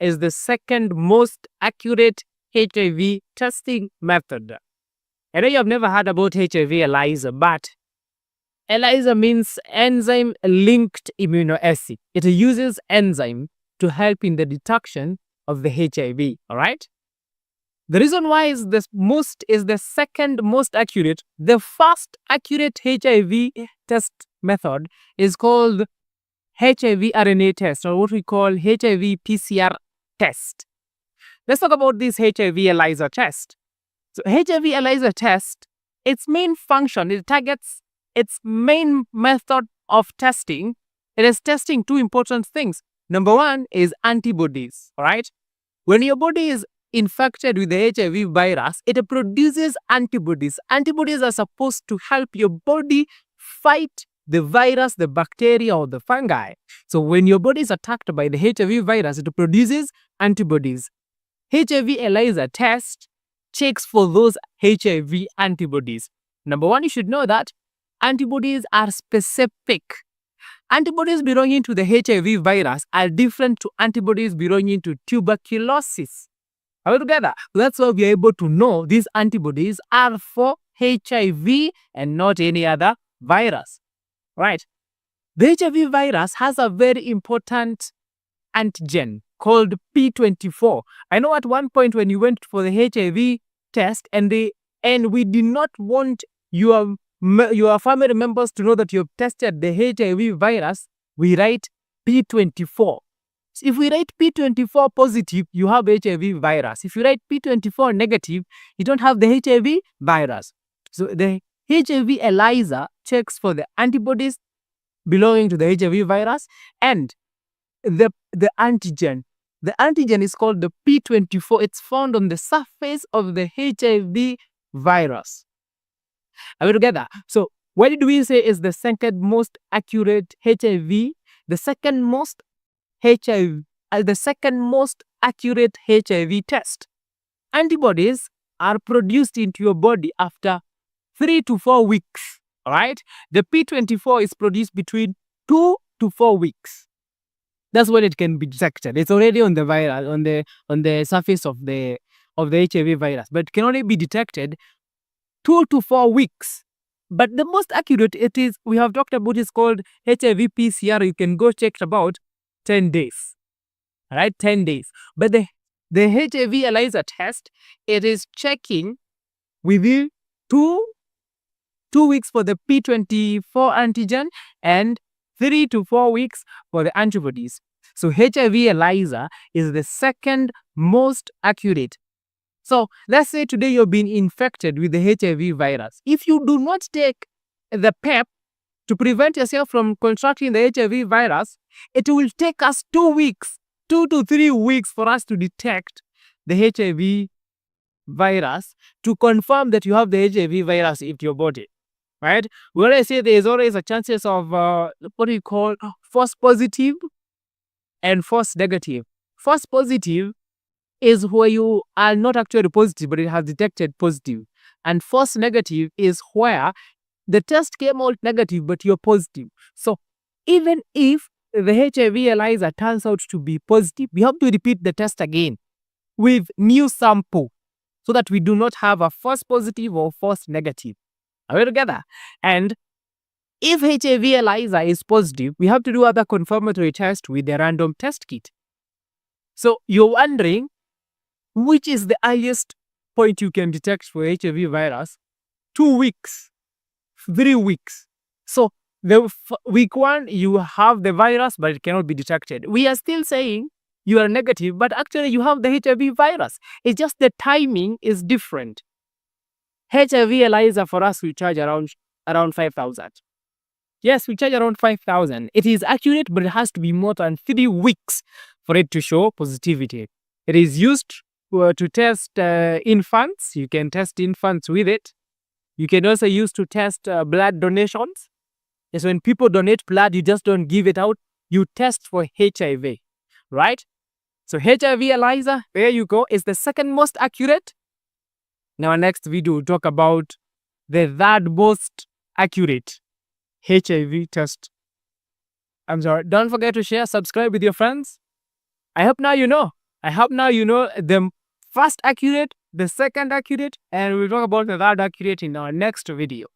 is the second most accurate HIV testing method. I know you have never heard about HIV ELISA, but ELISA means Enzyme-Linked Immunoassay. It uses enzyme to help in the detection of the HIV, all right? The reason why is the second most accurate. The first accurate HIV test method is called HIV RNA test, or what we call HIV PCR test. Let's talk about this HIV ELISA test. So HIV ELISA test, its main function, its main method of testing, it is testing two important things. Number one is antibodies, all right? When your body is infected with the HIV virus, it produces antibodies. Antibodies are supposed to help your body fight the virus, the bacteria, or the fungi. So when your body is attacked by the HIV virus, it produces antibodies. HIV ELISA test checks for those HIV antibodies. Number one, you should know that antibodies are specific. Antibodies belonging to the HIV virus are different to antibodies belonging to tuberculosis. Are we together? That's why we are able to know these antibodies are for HIV and not any other virus. Right? The HIV virus has a very important antigen called P24. I know at one point when you went for the HIV test and we did not want your family members to know that you have tested the HIV virus, we write P24. So if we write P24 positive, you have HIV virus. If you write P24 negative, you don't have the HIV virus. So the HIV ELISA checks for the antibodies belonging to the HIV virus and the antigen. The antigen is called the P24. It's found on the surface of the HIV virus. Are we together? So what did we say is the second most accurate HIV? The second most accurate HIV test. Antibodies are produced into your body after 3 to 4 weeks. All right? The P24 is produced between 2 to 4 weeks. That's when it can be detected. It's already on the virus, on the surface of the HIV virus, but it can only be detected 2 to 4 weeks. But the most accurate we have talked about, is called HIV PCR. You can go check about 10 days. All right, 10 days. But the HIV ELISA test, it is checking within 2 weeks for the P24 antigen and 3 to 4 weeks for the antibodies. So HIV ELISA is the second most accurate. So let's say today you've been infected with the HIV virus. If you do not take the PEP to prevent yourself from contracting the HIV virus, it will take us 2 weeks, 2 to 3 weeks for us to detect the HIV virus to confirm that you have the HIV virus in your body. Right? When I say there is always a chances of what do you call false positive and false negative. False positive is where you are not actually positive, but it has detected positive. And false negative is where the test came out negative, but you're positive. So even if the HIV ELISA turns out to be positive, we have to repeat the test again with new sample so that we do not have a false positive or false negative. Are we together? And if HIV ELISA is positive, we have to do other confirmatory tests with the random test kit. So you're wondering, which is the earliest point you can detect for HIV virus? 2 weeks, 3 weeks. So the week 1, you have the virus, but it cannot be detected. We are still saying you are negative, but actually you have the HIV virus. It's just the timing is different. HIV ELISA for us, we charge around 5,000. Yes, we charge around 5,000. It is accurate, but it has to be more than 3 weeks for it to show positivity. It is used to test infants. You can test infants with it. You can also use to test blood donations. Yes, when people donate blood, you just don't give it out. You test for HIV, right? So HIV ELISA, there you go, is the second most accurate. In our next video, we'll talk about the third most accurate HIV test. I'm sorry. Don't forget to share, subscribe with your friends. I hope now you know. I hope now you know the first accurate, the second accurate, and we'll talk about the third accurate in our next video.